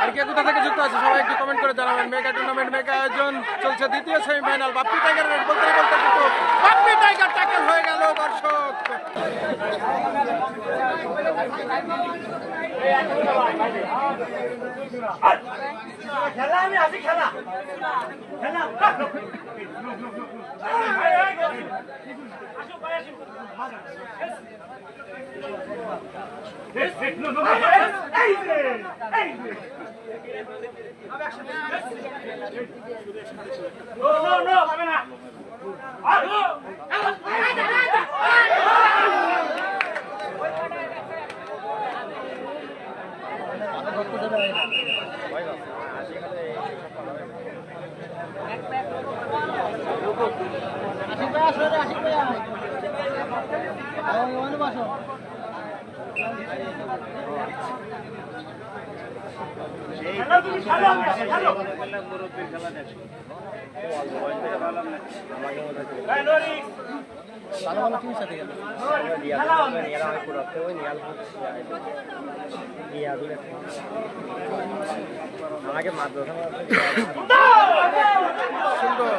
আর কে কোথা থেকে যুক্ত আছে সবাই একটু কমেন্ট করে জানাবেন। মেগা টুর্নামেন্ট মেগা আয়োজন চলছে, দ্বিতীয় সেমিফাইনাল। বাপ্পি টাইগার রেড বলতে বলতে কিন্তু বাপ্পি টাইগার ট্যাকেল হয়ে গেল দর্শক। খেলা আমি আছি খেলা খেলা আমাকে মাত্র সুন্দর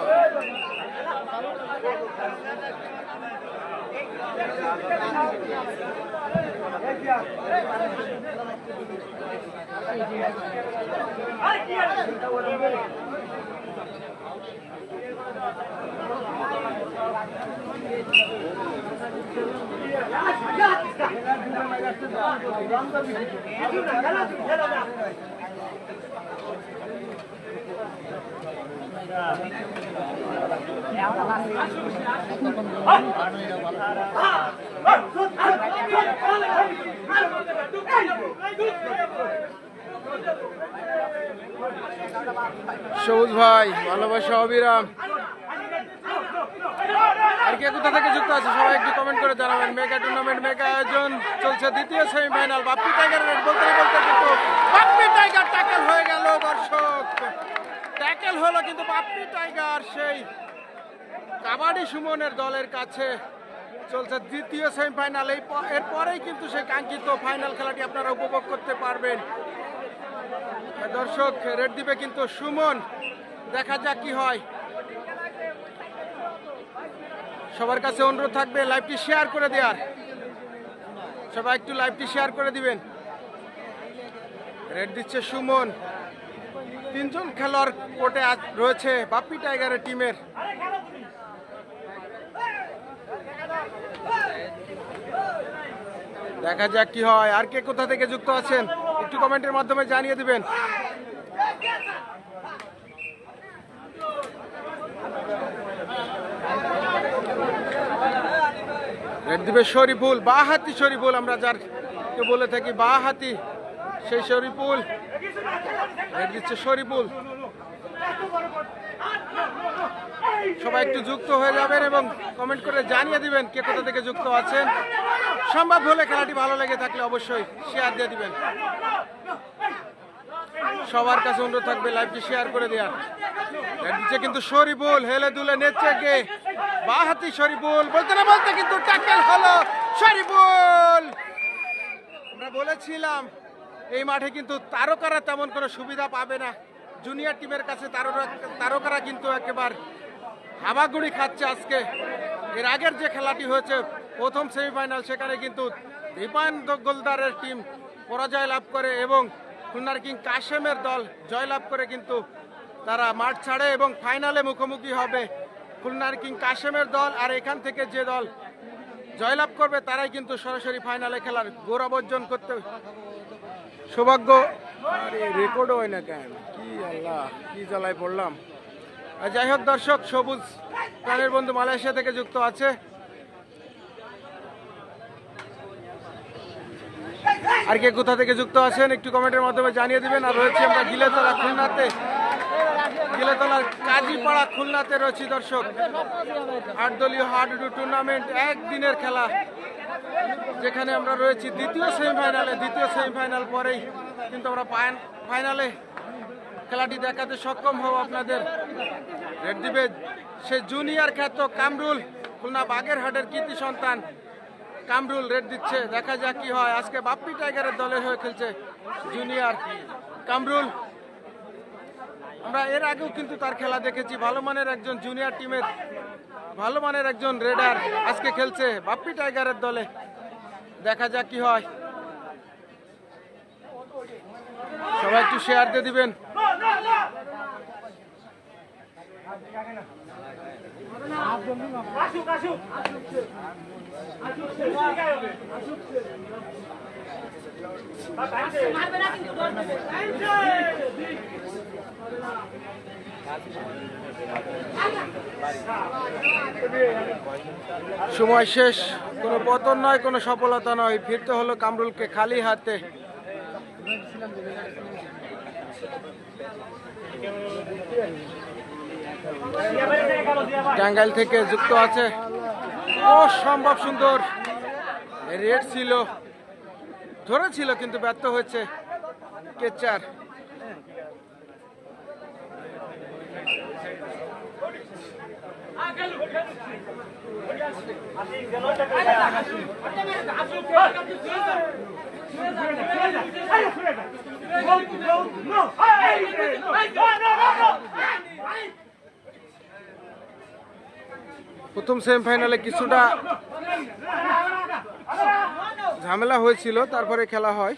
সবুজ ভাই ভালোবাসা অবিরাম। আর কে কোথা থেকে যুক্ত আছে সবাই একটু কমেন্ট করে জানাবেন। মেগা টুর্নামেন্ট মেগা আয়োজন চলছে, দ্বিতীয় সেমিফাইনাল। বাপ্পি টাইগার রেড বলতে বলতে কিন্তু বাপ্পি টাইগার ট্যাকেল হয়ে গেল দর্শক। ট্যাকেল হলো কিন্তু বাপ্পি টাইগার সেই কাবাডি সুমনের দলের কাছে। চলছে দ্বিতীয় সেমিফাইনাল, এরপরেই কিন্তু সেই কাঙ্ক্ষিত ফাইনাল খেলাটি আপনারা উপভোগ করতে পারবেন। দর্শক রেড দিবে কিন্তু সুমন, দেখা যাক কি হয়। সবার কাছে অনুরোধ থাকবে লাইভটি শেয়ার করে দেওয়ার, সবাই একটু লাইভটি শেয়ার করে দিবেন। রেড দিচ্ছে সুমন, তিনজন খেলোয়াড় কোর্টে রয়েছে বাপ্পি টাইগারের টিমের। দেখা যাক কি হয়। আর কে কোথা থেকে যুক্ত আছেন একটু কমেন্টের মাধ্যমে জানিয়ে দিবেন। রেড দিবে শরীফুল, বাঁহাতি শরীফুল, আমরা যার বলে থাকি বাঁহাতি, সেই শরীফুল। রেড দিচ্ছে শরীফুল। সবাই একটু যুক্ত হয়ে যাবেন এবং কমেন্ট করে জানিয়ে দিবেন কে কোথা থেকে যুক্ত আছেন। সম্ভব হলে খেলাটি ভালো লেগে থাকলে অবশ্যই শেয়ার দিয়ে দিবেন। সবার কাছে অনুরোধ থাকবে লাইভটি শেয়ার করে দেওয়ার। দিচ্ছে কিন্তু শরীফুল, হেলে দুলে নেচে গে বাঁহাতি শরীফুল, বলতে না বলতে কিন্তু ট্যাকেল হলো শরীফুল। আমরা বলেছিলাম এই মাঠে কিন্তু তারকারা তেমন কোনো সুবিধা পাবে না। জুনিয়র টিমের কাছে তারকারা কিন্তু একেবারে হামাগুড়ি খাচ্ছে আজকে। এর আগের যে খেলাটি হয়েছে প্রথম সেমিফাইনাল, সেখানে কিন্তু দীপান গোলদারের টিম পরাজয় লাভ করে এবং খুলনার কিং কাশেমের দল জয়লাভ করে কিন্তু তারা মাঠ ছাড়ে এবং ফাইনালে মুখোমুখি হবে খুলনার কিং কাশেমের দল। আর এখান থেকে যে দল জয়লাভ করবে তারাই কিন্তু সরাসরি ফাইনালে খেলার গৌরব অর্জন করতে সৌভাগ্য। আরে রেকর্ডও হয় না কেন, কি আল্লাহ, কি জ্বালায় পড়লাম। যাই হোক দর্শক, সবুজ প্রাণের বন্ধু মালয়েশিয়া থেকে যুক্ত আছে। আর কে কোথা থেকে যুক্ত আছেন একটু কমেন্টের মাধ্যমে জানিয়ে দিবেন। আর রয়েছে আমরা গিলেতলা খুলনাতে, গিলেতলার কাজীপাড়া খুলনাতে রয়েছি দর্শক। 8 দলীয় হাডুডু টুর্নামেন্ট একদিনের খেলা, যেখানে আমরা রয়েছি দ্বিতীয় সেমিফাইনালে। দ্বিতীয় সেমিফাইনাল পরেই কিন্তু আমরা ফাইনালে খেলাটি দেখাতে সক্ষম হব আপনাদের। রেড দিবে সে জুনিয়র খ্যাত কামরুল, খুলনা বাগেরহাটের কৃতি সন্তান কামরুল রেড দিচ্ছে। দেখা যাক কি হয়। আজকে বাপ্পি টাইগারের দলের হয়ে খেলছে জুনিয়র কামরুল, আমরা এর আগেও কিন্তু তার খেলা দেখেছি। ভালো মানের একজন জুনিয়র টিমের ভালো মানের একজন রেডার আজকে খেলছে বাপ্পি টাইগারের দলে। দেখা যাক কি হয়। সবাই একটু শেয়ার দিয়ে দিবেন। সময় শেষ, কোনো পতন নয়, কোনো সফলতা নয়। ফিরতে হলো কামরুলকে খালি হাতে। টাঙ্গাইল থেকে যুক্ত আছে, অসম্ভব সুন্দর রেড ছিল, ধরেছিল কিন্তু ব্যর্থ হয়েছে কেচার। প্রথম সেমিফাইনালে কিছুটা ঝামেলা হয়েছিল, তারপরে খেলা হয়।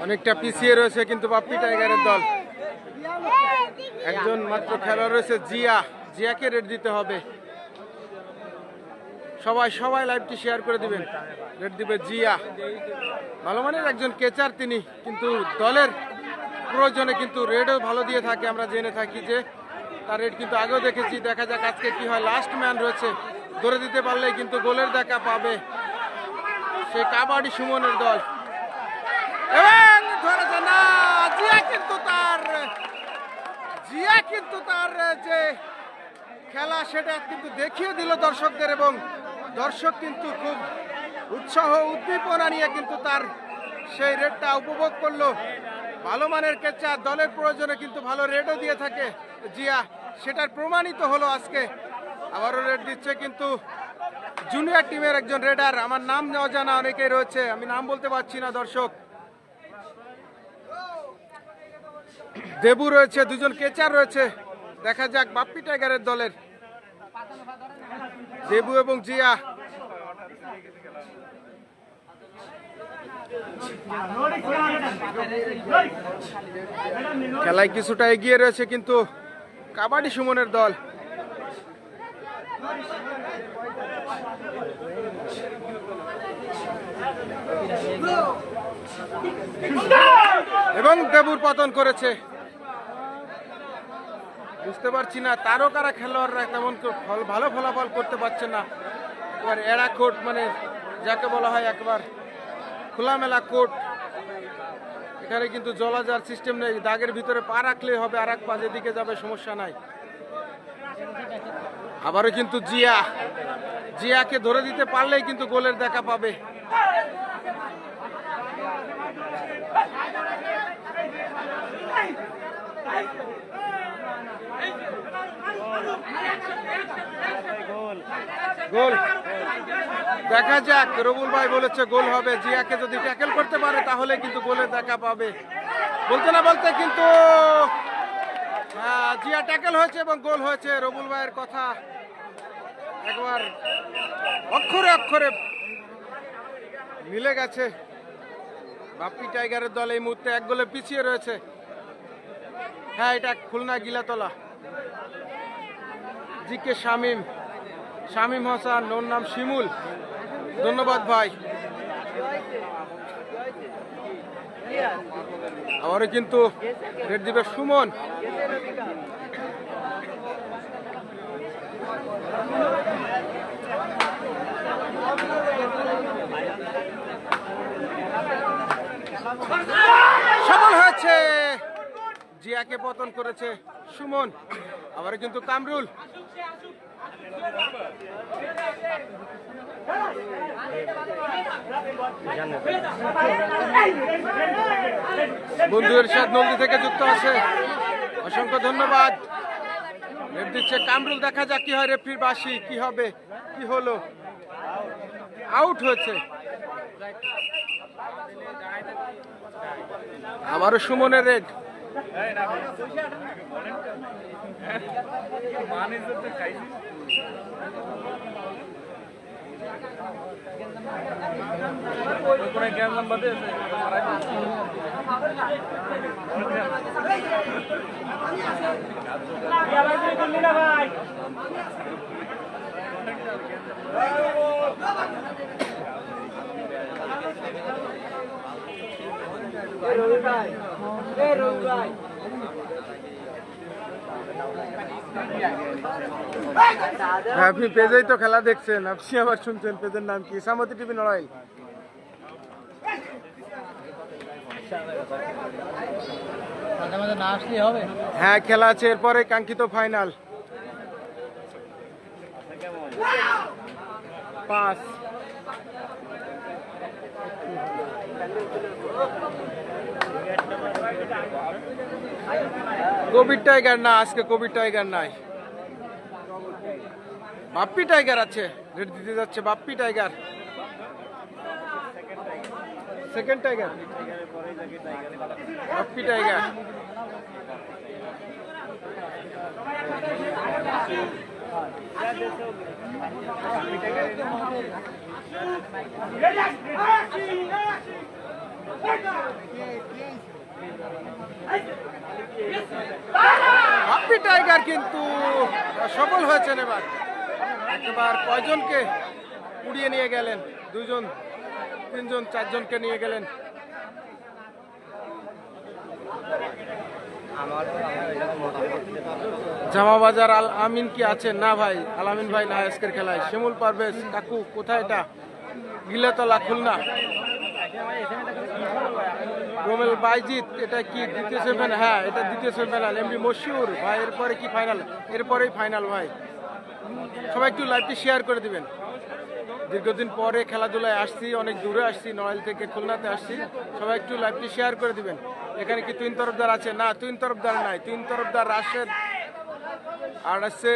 অনেকটা পিছিয়ে রয়েছে কিন্তু বাপ্পি টাইগারের দল। একজন মাত্র খেলোয়াড় রয়েছে জিয়া, জিয়াকে রেড দিতে হবে। সবাই সবাই লাইভটি শেয়ার করে দিবেন। রেড দিবে জিয়া, ভালো মানের একজন কেচার তিনি, কিন্তু দলের প্রয়োজনে কিন্তু রেডও ভালো দিয়ে থাকে। আমরা জেনে থাকি যে তার রেড কিন্তু আগেও দেখেছি। দেখা যাক আজকে কি হয়। লাস্ট ম্যান রয়েছে, ধরে দিতে পারলেই কিন্তু গোলের দেখা পাবে সেই কাবাডি সুমনের দল। এবং ধরেছে না, জিয়া কিন্তু তার যে খেলা সেটা কিন্তু দেখিয়ে দিল দর্শকদের, এবং দর্শক কিন্তু খুব উৎসাহ উদ্দীপনা নিয়ে কিন্তু তার সেই রেডটা উপভোগ করলো। ভালো মানের কেচা, দলের প্রয়োজনে কিন্তু ভালো রেডও দিয়ে থাকে জিয়া, সেটার প্রমাণিত হলো আজকে। আবারও রেড দিচ্ছে কিন্তু জুনিয়র টিমের একজন রেডার। আমার নাম অজানা অনেকেই রয়েছে, আমি নাম বলতে পারছি না দর্শক। দেবু রয়েছে, দুজন কেচার রয়েছে। দেখা যাক বাপ্পি টাইগারের দলের দেবু এবং জিয়া। খেলায় কিছুটা এগিয়ে রয়েছে কিন্তু কাবাডি সুমনের দল। এবং দেবুর পতন করেছে। বুঝতে পারছি না তারকারা খেলোয়াড়রা তেমন ভালো ফলাফল করতে পারছে না। একবার এড়া কোর্ট, মানে যাকে বলা হয় একবার খোলামেলা কোর্ট, এখানে কিন্তু জলাজার সিস্টেম নেই। দাগের ভিতরে পা রাখলে হবে, আর এক পা যেদিকে যাবে সমস্যা নাই। আবারও কিন্তু জিয়াকে ধরে দিতে পারলেই কিন্তু গোলের দেখা পাবে। গোল দেখা যাক, রবুল ভাই বলেছে গোল হবে। জিয়াকে যদি ট্যাকেল করতে পারে তাহলে কিন্তু গোলের দেখা পাবে। বলতে না বলতে কিন্তু জিয়া ট্যাকেল হয়েছে এবং গোল হয়েছে। রবুল ভাইয়ের কথা একবার অক্ষরে অক্ষরে মিলে গেছে। বাপ্পি টাইগারের দল এই মুহূর্তে 1 গোলে পিছিয়ে রয়েছে। হ্যাঁ, এটা খুলনা গিলাতলা। জিকে শামীম হাসান, ওর নাম শিমুল। ধন্যবাদ ভাই। আবারও কিন্তু রেড দিবে সুমন। সফল হয়েছে, জিয়াকে পতন করেছে সুমন। আবার কিন্তু কামরুল, বন্ধু এরশাদ নলদি থেকে যুক্ত আছে, অসংখ্য ধন্যবাদ। রেফ দিচ্ছে কামরুল, দেখা যাক কি হয়, রেফরির বাঁশি কি হবে, কি হলো, আউট হয়েছে। আবারও সুমনের রেড। আপনি পেজেই তো খেলা দেখছেন, আপনি আবার শুনছেন পেজের নাম কি? সামতি টিভি নড়াইল। হ্যাঁ, খেলা আছে, এরপরে কাঙ্ক্ষিত ফাইনাল। 5 কবির টাইগার না, আজকে কবির টাইগার নাই, বাপ্পি টাইগার আছে। রেড দিতে যাচ্ছে Bappi tiger, second tiger, Bappi tiger. Bappi tiger কিন্তু সফল হয়েছেন এবার। এবার কয়জনকে উড়িয়ে নিয়ে গেলেন, 2 জন 3 জন 4 জনকে নিয়ে গেলেন। জামাবাজার আল আমিন কি আছেন? না ভাই, আল আমিন ভাই না আজকের খেলায়। শিমুল পারভেজ কাকু কোথায়? এটা গিলাতলা, খুলনা। রোমেল বাইজিৎ, এটা কি দ্বিতীয় সেমিফাইনাল? হ্যাঁ, এটা দ্বিতীয় সেমিফাইনাল। এমডি মশিউর ভাই, এরপরে কি ফাইনাল? এরপরেই ফাইনাল ভাই। সবাই একটু লাইভটি শেয়ার করে দিবেন। দীর্ঘদিন পরে খেলাধুলায় আসছি, অনেক দূরে আসছি, নড়াইল থেকে খুলনাতে আসছি। সবাই একটু লাইভটি শেয়ার করে দিবেন। এখানে কি তুইন তরফদার আছে? না, তুইন তরফদার নাই। তুইন তরফদার, রাশেদ, আর আছে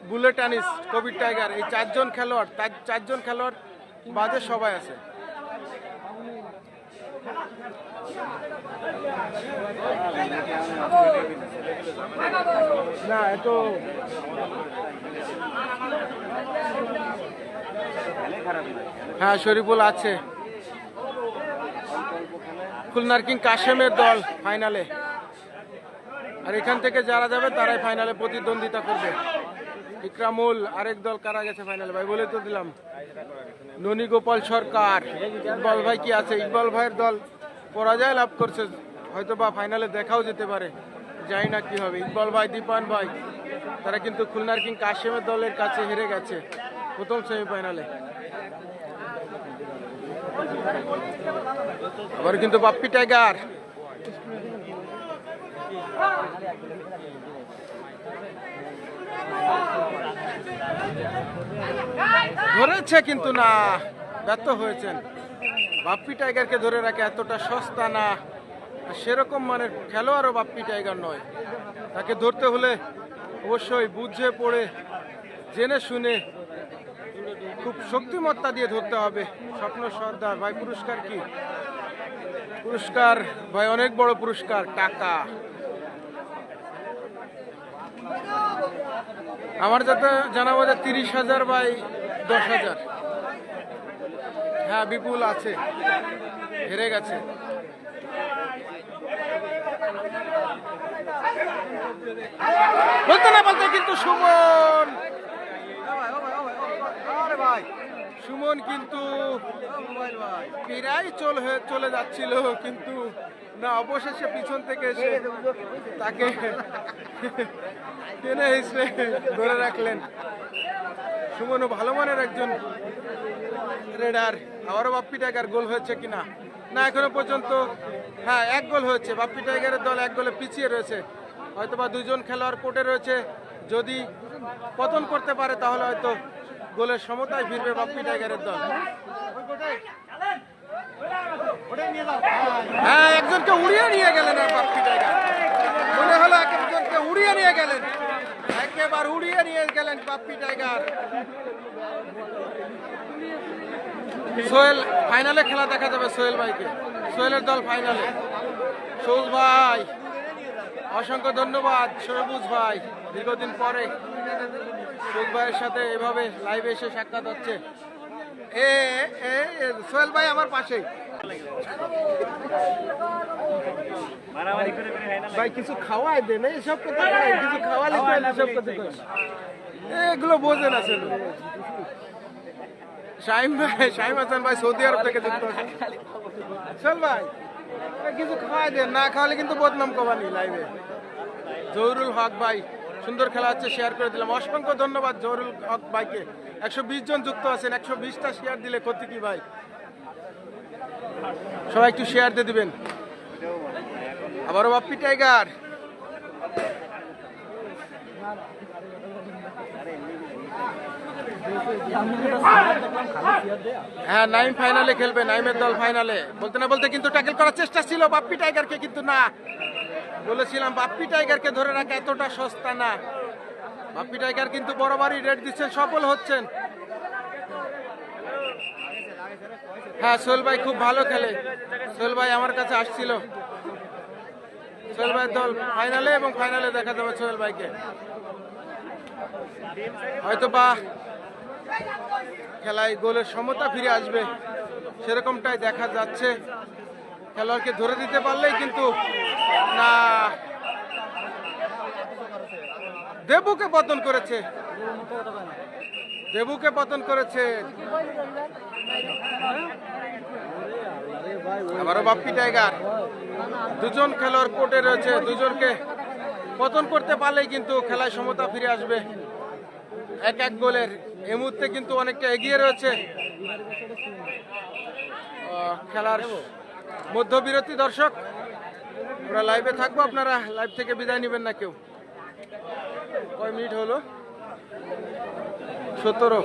বুলেট আনিস, কবির টাইগার। এই 4 জন খেলোয়াড়, 4 জন খেলোয়াড় বাদে সবাই আছে। না, এত হ্যাঁ, শরীফুল আছে। খুলনার কিং কাশেমের দল ফাইনালে, আর এখান থেকে যারা যাবে তারাই ফাইনালে প্রতিদ্বন্দ্বিতা করবে। ইকরামুল, আরেক দল কারা গেছে ফাইনালে ভাই বলে তো দিলাম। ননী গোপাল সরকার, ইকবাল ভাই কি আছে? ইকবাল ভাইয়ের দল পরাজয় লাভ করছে, হয়তো বা ফাইনালে দেখাও যেতে পারে, জানি না কি হবে। ইকবাল ভাই, দীপান ভাই, তারা কিন্তু খুলনার কিং কাশেমের দলের কাছে হেরে গেছে প্রথম সেমিফাইনালে। আবার কিন্তু বাপ্পি টাইগার, ধরেছে কিন্তু না, ব্যর্থ হয়েছেন। বাপ্পি টাইগারকে ধরে রাখে এতটা সস্তা না, সেরকম মানের খেলোয়াড়ও বাপ্পি টাইগার নয়। তাকে ধরতে হলে অবশ্যই বুঝে পড়ে জেনে শুনে খুব শক্তিমত্তা দিয়ে ধরতে হবে। স্বপ্ন সর্দার ভাই, পুরস্কার কি? পুরস্কার ভাই অনেক বড় পুরস্কার, টাকা। আমার যাতে জানা বোধ 30,000 বাই 10,000। হ্যাঁ, বিপুল আছে, হেরে গেছে। বলতে না বলতে কিন্তু সুমন, সুমন কিন্তু প্রায় চলে যাচ্ছিল, কিন্তু না, অবশেষে পিছন থেকে এসে তাকে টেনে হিসেবে ধরে রাখলেন। সুমনও ভালো মানের একজন রেডার। আবারও বাপ্পি টাইগার গোল হয়েছে কিনা, না এখনো পর্যন্ত হ্যাঁ 1 গোল হয়েছে। বাপ্পি টাইগারের দল 1 গোলে পিছিয়ে রয়েছে। হয়তোবা 2 জন খেলোয়াড় কোর্টে রয়েছে, যদি পতন করতে পারে তাহলে হয়তো গোলের সমতায় ফিরবে বাপ্পি টাইগারের দল। হ্যাঁ, একজনকে উড়িয়ে নিয়ে গেলেন আর বাপ্পি টাইগার, মনে হলো একজনকে উড়িয়ে নিয়ে গেলেন, একেবারে উড়িয়ে নিয়ে গেলেন বাপ্পি টাইগার। সোহেল ফাইনালে খেলা দেখা যাবে সোহেল ভাইকে, সোহেলের দল ফাইনালে। সবুজ ভাই অসংখ্য ধন্যবাদ। সবুজ ভাই দীর্ঘদিন পরে সবুজ ভাইয়ের সাথে এভাবে লাইভে এসে সাক্ষাৎ হচ্ছে। সোহেল ভাই আমার পাশেই। ভাই কিছু খাওয়াই দেন, এইসব কথা কয়, কিছু খাওয়ালে তো এইসব কথা কয়। এগুলো বোঝেন আসলে। শাহিম হাসান ভাই সৌদি আরব থেকে যুক্ত আছেন। সোহেল ভাই কিছু খাওয়াই দেন, না খাওয়ালে কিন্তু বদনাম কমানি লাইভে। জহুরুল হক ভাই সুন্দর খেলা হচ্ছে, শেয়ার করে দিলাম। অসংখ্য ধন্যবাদ জহুরুল হক ভাইকে। 120 জন যুক্ত আছেন, 120টা শেয়ার দিলে ক্ষতি কি ভাই? সবাই একটু শেয়ার দিয়ে দিবেন। আবারও বাপ্পি টাইগার, হ্যাঁ নাইম ফাইনালে খেলবে, নাইমের দল ফাইনালে। বলতে না বলতে কিন্তু ট্যাকেল করার চেষ্টা ছিল বাপ্পি টাইগারকে, কিন্তু না, বলেছিলাম বাপ্পি টাইগারকে ধরে রাখা এতটা সস্তা না। বাপ্পি টাইগার কিন্তু বরাবরই রেড দিচ্ছেন, সফল হচ্ছেন। হ্যাঁ সোহেল ভাই খুব ভালো খেলে, সোহেল ভাই আমার কাছে আসছিল। সোহেল ভাইয়ের দল ফাইনালে, এবং ফাইনালে দেখা যাবে সোহেল ভাইকে। হয়তো বা খেলায় গোলের সমতা ফিরে আসবে, সেরকমটাই দেখা যাচ্ছে। খেলোয়াড়কে ধরে দিতে পারলেই কিন্তু না, দেবুকে পতন করেছে, দেবুকে পতন করেছে। আবারও বাপ্পি টাইগার, 2 জন খেলোয়াড় কোর্টে রয়েছে, 2 জনকে পতন করতে পারলেই কিন্তু খেলায় সমতা ফিরে আসবে। 1-1 গোলের এই মুহূর্তে কিন্তু অনেকটা এগিয়ে রয়েছে। খেলার মধ্যবিরতি। দর্শক আমরা লাইভে থাকবো, আপনারা লাইভ থেকে বিদায় নেবেন না কেউ। কয় মিনিট হলো? 17।